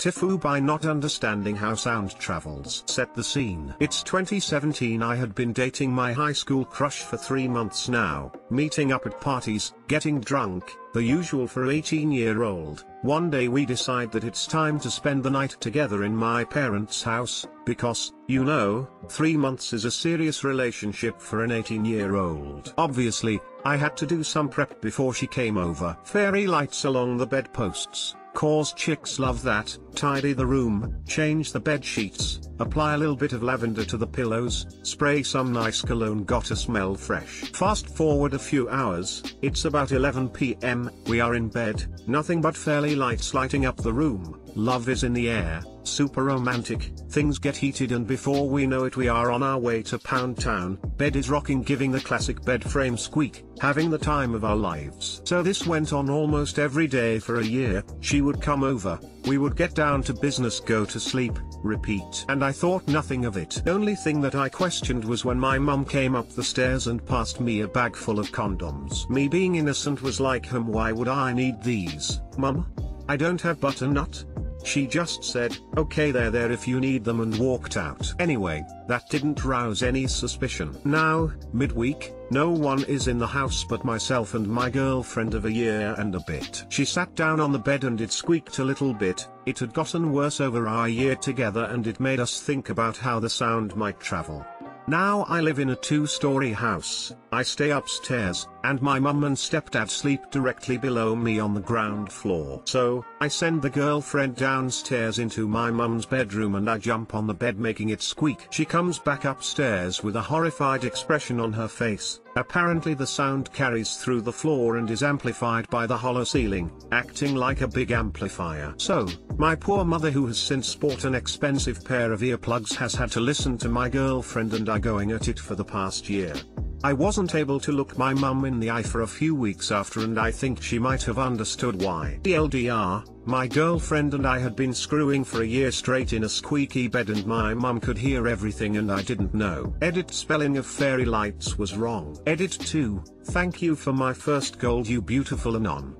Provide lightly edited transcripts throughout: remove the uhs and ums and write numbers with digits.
TIFU by not understanding how sound travels. Set the scene. It's 2017. I had been dating my high school crush for 3 months now, meeting up at parties, getting drunk, the usual for 18-year-old. One day we decide that it's time to spend the night together in my parents' house, because, 3 months is a serious relationship for an 18-year-old. Obviously, I had to do some prep before she came over. Fairy lights along the bedposts, cause chicks love that. Tidy the room, change the bed sheets, apply a little bit of lavender to the pillows, spray some nice cologne, gotta smell fresh. Fast forward a few hours, it's about 11 p.m, we are in bed, nothing but fairy lights lighting up the room, love is in the air, super romantic, things get heated and before we know it we are on our way to Pound Town. Bed is rocking, giving the classic bed frame squeak, having the time of our lives. So this went on almost every day for a year. She would come over, we would get down to business, go to sleep, repeat. And I thought nothing of it. The only thing that I questioned was when my mum came up the stairs and passed me a bag full of condoms. Me being innocent was like, why would I need these, mum? I don't have butternut. She just said, okay there if you need them, and walked out. Anyway, that didn't rouse any suspicion. Now, midweek, no one is in the house but myself and my girlfriend of a year and a bit. She sat down on the bed and it squeaked a little bit. It had gotten worse over our year together and it made us think about how the sound might travel. Now I live in a 2-story house, I stay upstairs, and my mum and stepdad sleep directly below me on the ground floor. So, I send the girlfriend downstairs into my mum's bedroom and I jump on the bed making it squeak. She comes back upstairs with a horrified expression on her face. Apparently the sound carries through the floor and is amplified by the hollow ceiling, acting like a big amplifier. So, my poor mother, who has since bought an expensive pair of earplugs, has had to listen to my girlfriend and I going at it for the past year. I wasn't able to look my mum in the eye for a few weeks after, and I think she might have understood why. TLDR, my girlfriend and I had been screwing for a year straight in a squeaky bed and my mum could hear everything and I didn't know. Edit, spelling of fairy lights was wrong. Edit 2, thank you for my first gold, you beautiful Anon.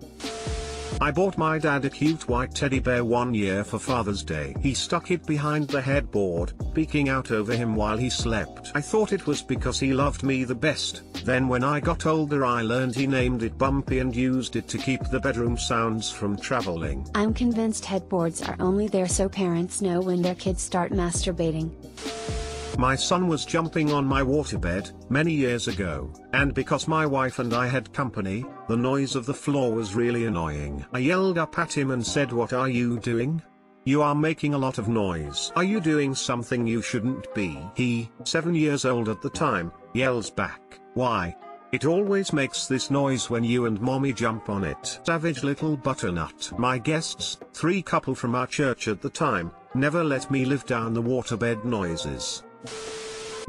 I bought my dad a cute white teddy bear one year for Father's Day. He stuck it behind the headboard, peeking out over him while he slept. I thought it was because he loved me the best. Then when I got older I learned he named it Bumpy and used it to keep the bedroom sounds from traveling. I'm convinced headboards are only there so parents know when their kids start masturbating. My son was jumping on my waterbed, many years ago, and because my wife and I had company, the noise of the floor was really annoying. I yelled up at him and said, "What are you doing? You are making a lot of noise. Are you doing something you shouldn't be?" He, 7 years old at the time, yells back, "Why? It always makes this noise when you and mommy jump on it." Savage little butternut. My guests, 3 couple from our church at the time, never let me live down the waterbed noises.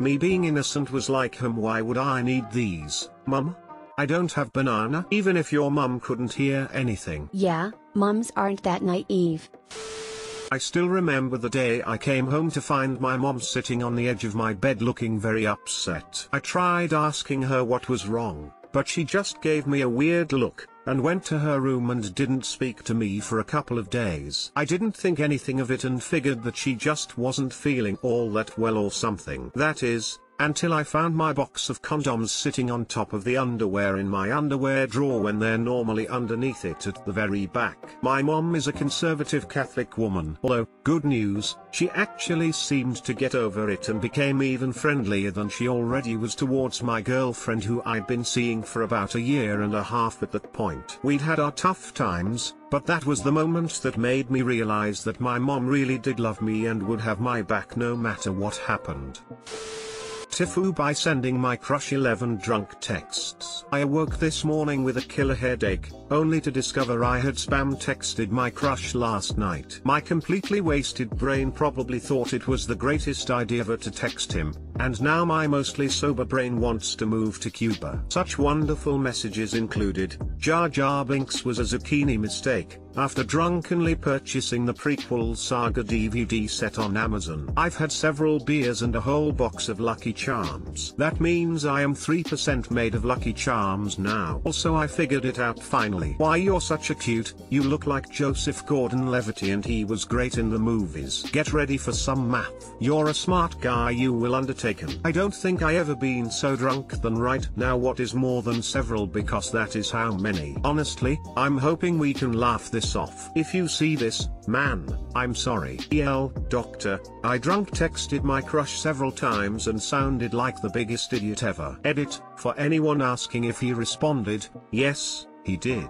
Me being innocent was like, why would I need these, mum? I don't have banana. Even if your mum couldn't hear anything. Yeah, mums aren't that naive. I still remember the day I came home to find my mom sitting on the edge of my bed looking very upset. I tried asking her what was wrong, but she just gave me a weird look, and went to her room and didn't speak to me for a couple of days. I didn't think anything of it and figured that she just wasn't feeling all that well or something. That is, until I found my box of condoms sitting on top of the underwear in my underwear drawer when they're normally underneath it at the very back. My mom is a conservative Catholic woman. Although, good news, she actually seemed to get over it and became even friendlier than she already was towards my girlfriend, who I'd been seeing for about a year and a half at that point. We'd had our tough times, but that was the moment that made me realize that my mom really did love me and would have my back no matter what happened. TIFU by sending my crush 11 drunk texts. I awoke this morning with a killer headache, only to discover I had spam texted my crush last night. My completely wasted brain probably thought it was the greatest idea ever to text him, and now my mostly sober brain wants to move to Cuba. Such wonderful messages included, Jar Jar Binks was a zucchini mistake, after drunkenly purchasing the prequel saga DVD set on Amazon. I've had several beers and a whole box of Lucky Charms. That means I am 3% made of Lucky Charms now. Also, I figured it out finally. Why, you're such a cute, you look like Joseph Gordon-Levitt and he was great in the movies. Get ready for some math. You're a smart guy, you will undertaken. I don't think I ever been so drunk than right now. What is more than several, because that is how many. Honestly, I'm hoping we can laugh this off. If you see this, man, I'm sorry. Doctor, I drunk texted my crush several times and sounded like the biggest idiot ever. Edit, for anyone asking if he responded, yes, he did.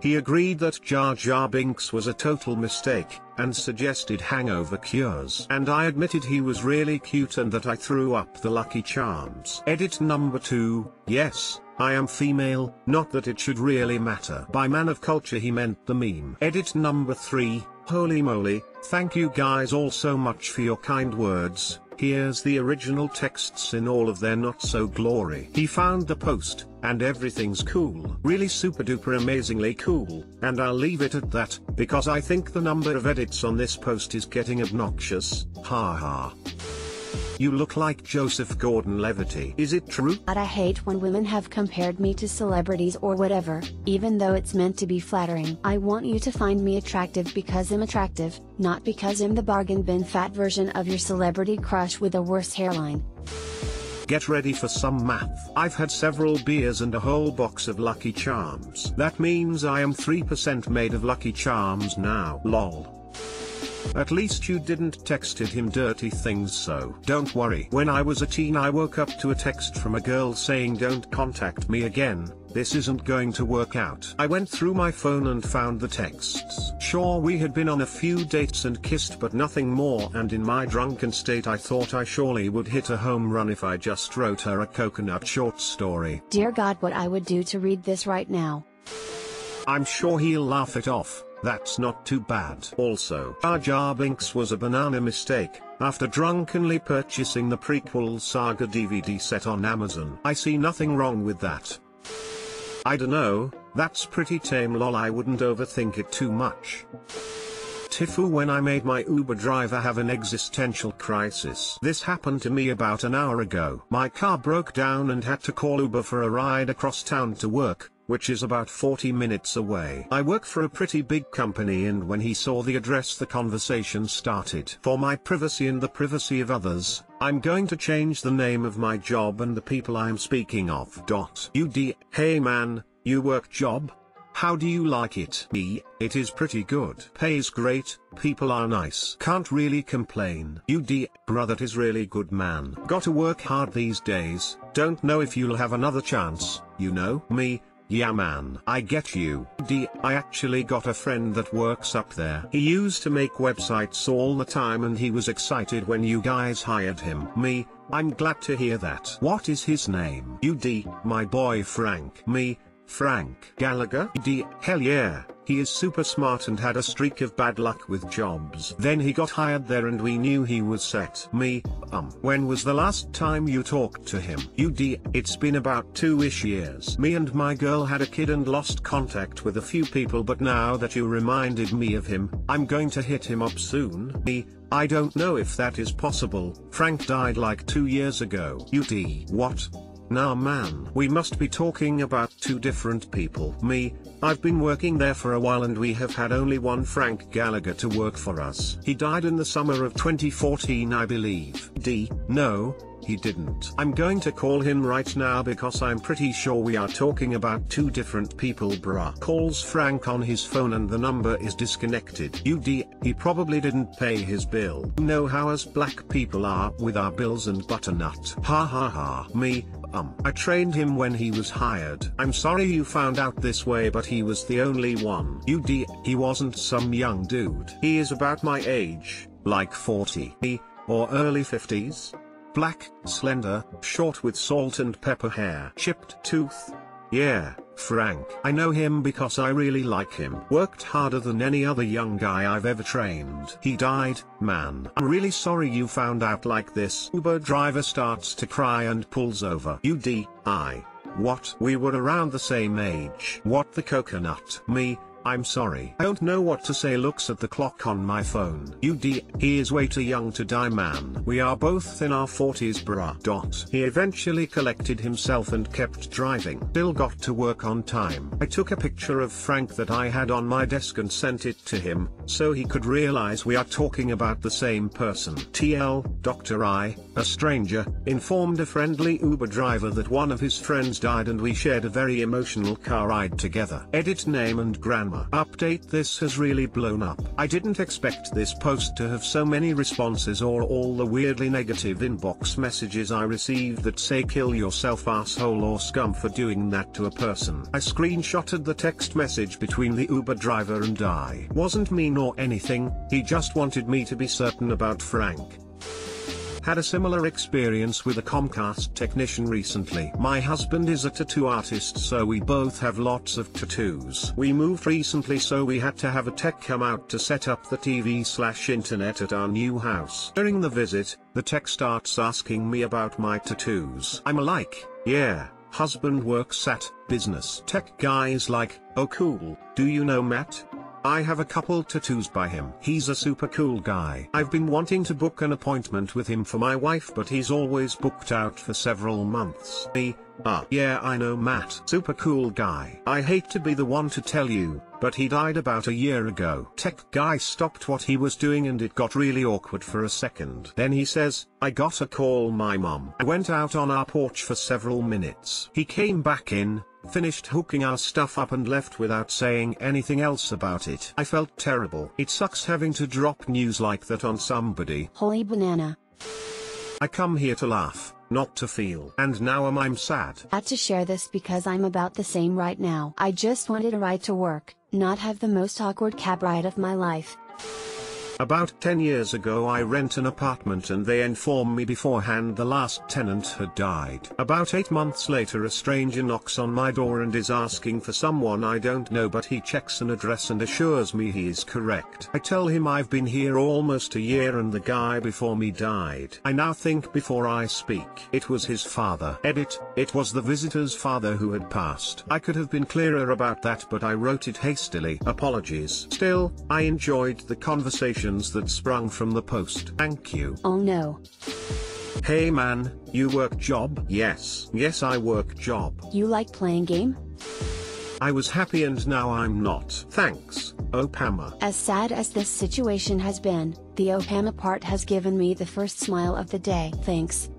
He agreed that Jar Jar Binks was a total mistake, and suggested hangover cures. And I admitted he was really cute and that I threw up the Lucky Charms. Edit number 2, yes, I am female, not that it should really matter. By man of culture he meant the meme. Edit number 3, holy moly, thank you guys all so much for your kind words. Here's the original texts in all of their not so glory. He found the post, and everything's cool. Really super duper amazingly cool, and I'll leave it at that, because I think the number of edits on this post is getting obnoxious. Ha ha. You look like Joseph Gordon-Levitt. Is it true? But I hate when women have compared me to celebrities or whatever, even though it's meant to be flattering. I want you to find me attractive because I'm attractive, not because I'm the bargain bin fat version of your celebrity crush with a worse hairline. Get ready for some math. I've had several beers and a whole box of Lucky Charms. That means I am 3% made of Lucky Charms now. Lol. At least you didn't texted him dirty things, so don't worry. When I was a teen I woke up to a text from a girl saying don't contact me again, this isn't going to work out. I went through my phone and found the texts. Sure, we had been on a few dates and kissed but nothing more, and in my drunken state I thought I surely would hit a home run if I just wrote her a coconut short story. Dear God, what I would do to read this right now. I'm sure he'll laugh it off. That's not too bad. Also, Jar Jar Binks was a banana mistake, after drunkenly purchasing the prequel saga DVD set on Amazon. I see nothing wrong with that. I dunno, that's pretty tame lol, I wouldn't overthink it too much. TIFU When I made my Uber driver have an existential crisis. This happened to me about an hour ago. My car broke down and had to call Uber for a ride across town to work, which is about 40 minutes away. I work for a pretty big company, and when he saw the address the conversation started. For my privacy and the privacy of others, I'm going to change the name of my job and the people I'm speaking of. Hey man, you work job? How do you like it? Me, it is pretty good. Pays great, people are nice. Can't really complain. Bruh, that is really good man. Gotta work hard these days, don't know if you'll have another chance, you know? Me, yeah man, I get you. I actually got a friend that works up there. He used to make websites all the time and he was excited when you guys hired him. Me, I'm glad to hear that. What is his name? My boy Frank. Me, Frank Gallagher? Hell yeah, he is super smart and had a streak of bad luck with jobs. Then he got hired there and we knew he was set. Me, when was the last time you talked to him? It's been about 2-ish years. Me and my girl had a kid and lost contact with a few people, but now that you reminded me of him, I'm going to hit him up soon. Me, I don't know if that is possible. Frank died like 2 years ago. What? Nah man, we must be talking about two different people. Me, I've been working there for a while and we have had only one Frank Gallagher to work for us. He died in the summer of 2014 I believe. No, he didn't. I'm going to call him right now because I'm pretty sure we are talking about two different people bruh. Calls Frank on his phone and the number is disconnected. He probably didn't pay his bill. You know how us black people are with our bills and butternut. Ha ha ha. Me, I trained him when he was hired. I'm sorry you found out this way, but he was the only one. He wasn't some young dude. He is about my age, like 40, or early 50s. Black, slender, short with salt and pepper hair. Chipped tooth. Yeah, Frank. I know him because I really like him. Worked harder than any other young guy I've ever trained. He died, man. I'm really sorry you found out like this. Uber driver starts to cry and pulls over. What? We were around the same age. What the coconut? Me? I'm sorry. I don't know what to say. Looks at the clock on my phone. He is way too young to die, man. We are both in our 40s, bruh. He eventually collected himself and kept driving. Still got to work on time. I took a picture of Frank that I had on my desk and sent it to him, so he could realize we are talking about the same person. TL, Dr. I, a stranger, informed a friendly Uber driver that one of his friends died and we shared a very emotional car ride together. Edit name and grandma. Update: this has really blown up. I didn't expect this post to have so many responses or all the weirdly negative inbox messages I received that say kill yourself asshole or scum for doing that to a person. I screenshotted the text message between the Uber driver and I. Wasn't mean or anything, he just wanted me to be certain about Frank. Had a similar experience with a Comcast technician recently. My husband is a tattoo artist, so we both have lots of tattoos. We moved recently, so we had to have a tech come out to set up the TV/internet at our new house. During the visit, the tech starts asking me about my tattoos. I'm like, yeah, husband works at business. Tech guy is like, oh cool, do you know Matt? I have a couple tattoos by him. He's a super cool guy. I've been wanting to book an appointment with him for my wife, but he's always booked out for several months. Yeah, I know Matt. Super cool guy. I hate to be the one to tell you, but he died about a year ago. Tech guy stopped what he was doing and it got really awkward for a second. Then he says, I gotta call my mom. I went out on our porch for several minutes. He came back in, finished hooking our stuff up and left without saying anything else about it. I felt terrible. It sucks having to drop news like that on somebody. Holy banana. I come here to laugh, not to feel. And now I'm sad. Had to share this because I'm about the same right now. I just wanted a ride to work, not have the most awkward cab ride of my life. About 10 years ago I rent an apartment and they inform me beforehand the last tenant had died. About 8 months later a stranger knocks on my door and is asking for someone I don't know, but he checks an address and assures me he is correct. I tell him I've been here almost a year and the guy before me died. I now think before I speak. It was his father. Edit: it was the visitor's father who had passed. I could have been clearer about that, but I wrote it hastily. Apologies. Still, I enjoyed the conversation that sprung from the post. Thank you. Oh no. Hey man, you work job? Yes, I work job. You like playing game? I was happy and now I'm not. Thanks, Opama. As sad as this situation has been, the Opama part has given me the first smile of the day. Thanks.